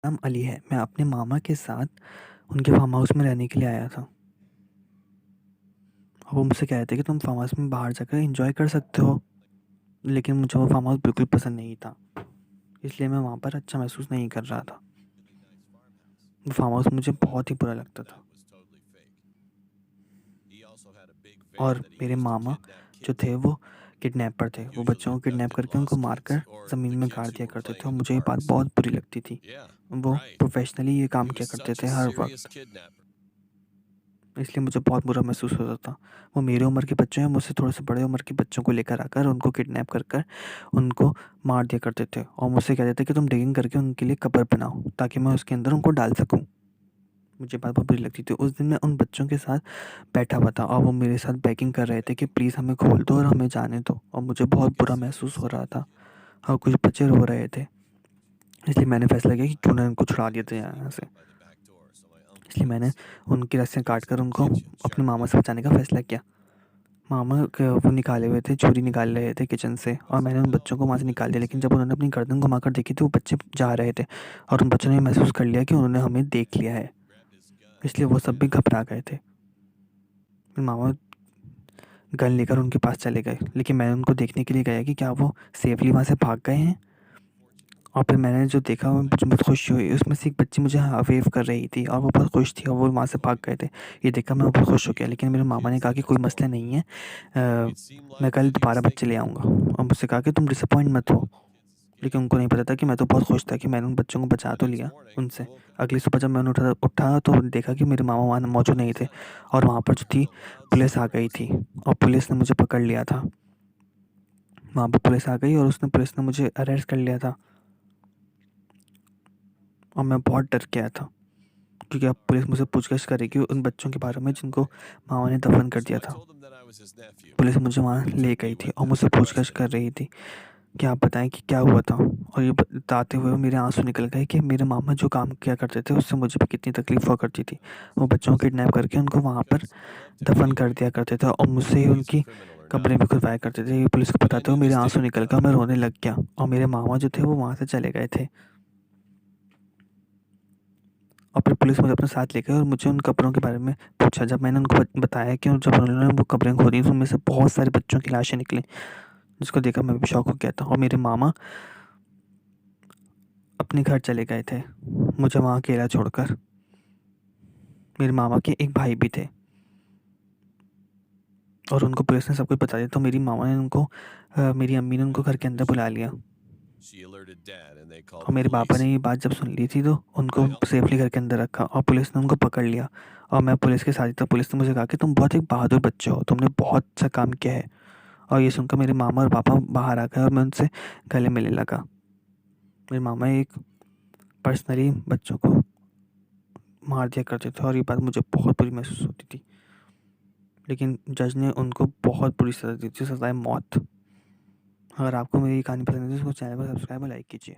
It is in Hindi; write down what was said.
नाम अली है। मैं अपने मामा के साथ उनके फार्म हाउस में रहने के लिए आया था। और वो मुझसे कह रहे थे कि तुम फार्म हाउस में बाहर जाकर एंजॉय कर सकते हो, लेकिन मुझे वो फार्म हाउस बिल्कुल पसंद नहीं था। इसलिए मैं वहाँ पर अच्छा महसूस नहीं कर रहा था। वो फार्म हाउस मुझे बहुत ही बुरा लगता था। और मेरे मामा जो थे वो किडनैपर थे। वो बच्चों को किडनैप करके उनको मारकर ज़मीन में गाड़ दिया करते थे और मुझे ये बात बहुत बुरी लगती थी। वो प्रोफेशनली ये काम किया करते थे हर वक्त, इसलिए मुझे बहुत बुरा महसूस होता था। वो मेरी उम्र के बच्चे हैं, मुझसे थोड़े से बड़े उम्र के बच्चों को लेकर आकर उनको किडनैप कर कर उनको मार दिया करते थे और मुझसे कहते थे कि तुम डिगिंग करके उनके लिए कब्र बनाओ ताकि मैं उसके अंदर उनको डाल सकूं। मुझे बात बहुत बुरी लगती थी। उस दिन मैं उन बच्चों के साथ बैठा हुआ था और वो मेरे साथ बेगिंग कर रहे थे कि प्लीज़ हमें खोल दो और हमें जाने दो, और मुझे बहुत बुरा महसूस हो रहा था और कुछ बच्चे रो रहे थे। इसलिए मैंने फैसला किया कि क्यों ना उनको छुड़ा दिया जाए यहाँ से। इसलिए मैंने उनकी रस्सियाँ काट कर उनको अपने मामा से बचाने का फ़ैसला किया। मामा वो निकाले हुए थे, छुरी निकाल रहे थे किचन से और मैंने उन बच्चों को वहाँ से निकाल दिया। लेकिन जब उन्होंने अपनी गर्दन घुमाकर देखी तो वो बच्चे जा रहे थे और उन बच्चों ने महसूस कर लिया कि उन्होंने हमें देख लिया है, इसलिए वो सब भी घबरा गए थे। फिर मामा गन लेकर उनके पास चले गए, लेकिन मैंने उनको देखने के लिए गया कि क्या वो सेफ़ली वहाँ से भाग गए हैं। और फिर मैंने जो देखा वो मुझे बहुत खुशी हुई। उसमें से एक बच्ची मुझे वेव कर रही थी और वो बहुत खुश थी और वो वहाँ से भाग गए थे। ये देखकर मैं बहुत खुश हो गया। लेकिन मेरे मामा ने कहा कि कोई मसला नहीं है, मैं कल दोबारा बच्चे ले आऊँगा। और मुझसे कहा कि तुम डिसअपॉइंट मत हो। लेकिन उनको नहीं पता था कि मैं तो बहुत खुश था कि मैंने उन बच्चों को बचा तो लिया उनसे। अगली सुबह जब मैंने उठा तो देखा कि मेरे मामा वहाँ मौजूद नहीं थे और वहाँ पर जो थी पुलिस आ गई थी और पुलिस ने मुझे पकड़ लिया था। वहाँ पर पुलिस आ गई और पुलिस ने मुझे अरेस्ट कर लिया था और मैं बहुत डर गया था, क्योंकि अब पुलिस मुझसे पूछताछ करेगी उन बच्चों के बारे में जिनको मामा ने दफन कर दिया था। पुलिस मुझे वहाँ ले गई थी और मुझसे पूछताछ कर रही थी कि आप बताएं कि क्या हुआ था। और ये बताते हुए मेरे आंसू निकल गए कि मेरे मामा जो काम किया करते थे उससे मुझे भी कितनी तकलीफ हुआ करती थी। वो बच्चों को किडनैप करके उनको वहाँ पर दफन कर दिया करते थे और मुझसे ही उनकी कब्रें भी खुदवाया करते थे। ये पुलिस को बताते हुए मेरे आंसू निकल गए, मैं रोने लग गया और मेरे मामा जो थे वो वहाँ से चले गए थे। और फिर पुलिस मुझे अपने साथ ले गई और मुझे उन कब्रों के बारे में पूछा। जब मैंने उनको बताया कि जब उन्होंने वो कब्रें खोदी तो उनमें से बहुत सारे बच्चों की लाशें निकली, जिसको देखकर मैं भी शॉक हो गया था। और मेरे मामा अपने घर चले गए थे मुझे वहाँ अकेला छोड़कर। मेरे मामा के एक भाई भी थे और उनको पुलिस ने सब कुछ बता दिया। तो मेरी अम्मी ने उनको घर के अंदर बुला लिया और मेरे पापा ने ये बात जब सुन ली थी तो उनको सेफली घर के अंदर रखा और पुलिस ने उनको पकड़ लिया। और मैं पुलिस के साथ ही था। पुलिस ने मुझे कहा कि तुम बहुत एक बहादुर बच्चे हो, तुमने बहुत अच्छा काम किया है। और ये सुनकर मेरे मामा और पापा बाहर आ गए और मैं उनसे गले मिलने लगा। मेरे मामा एक पर्सनली बच्चों को मार दिया करते थे और ये बात मुझे बहुत बुरी महसूस होती थी। लेकिन जज ने उनको बहुत बुरी सज़ा दी थी, सज़ाए मौत। अगर आपको मेरी कहानी पसंद है तो इसको चैनल को सब्सक्राइब और लाइक कीजिए।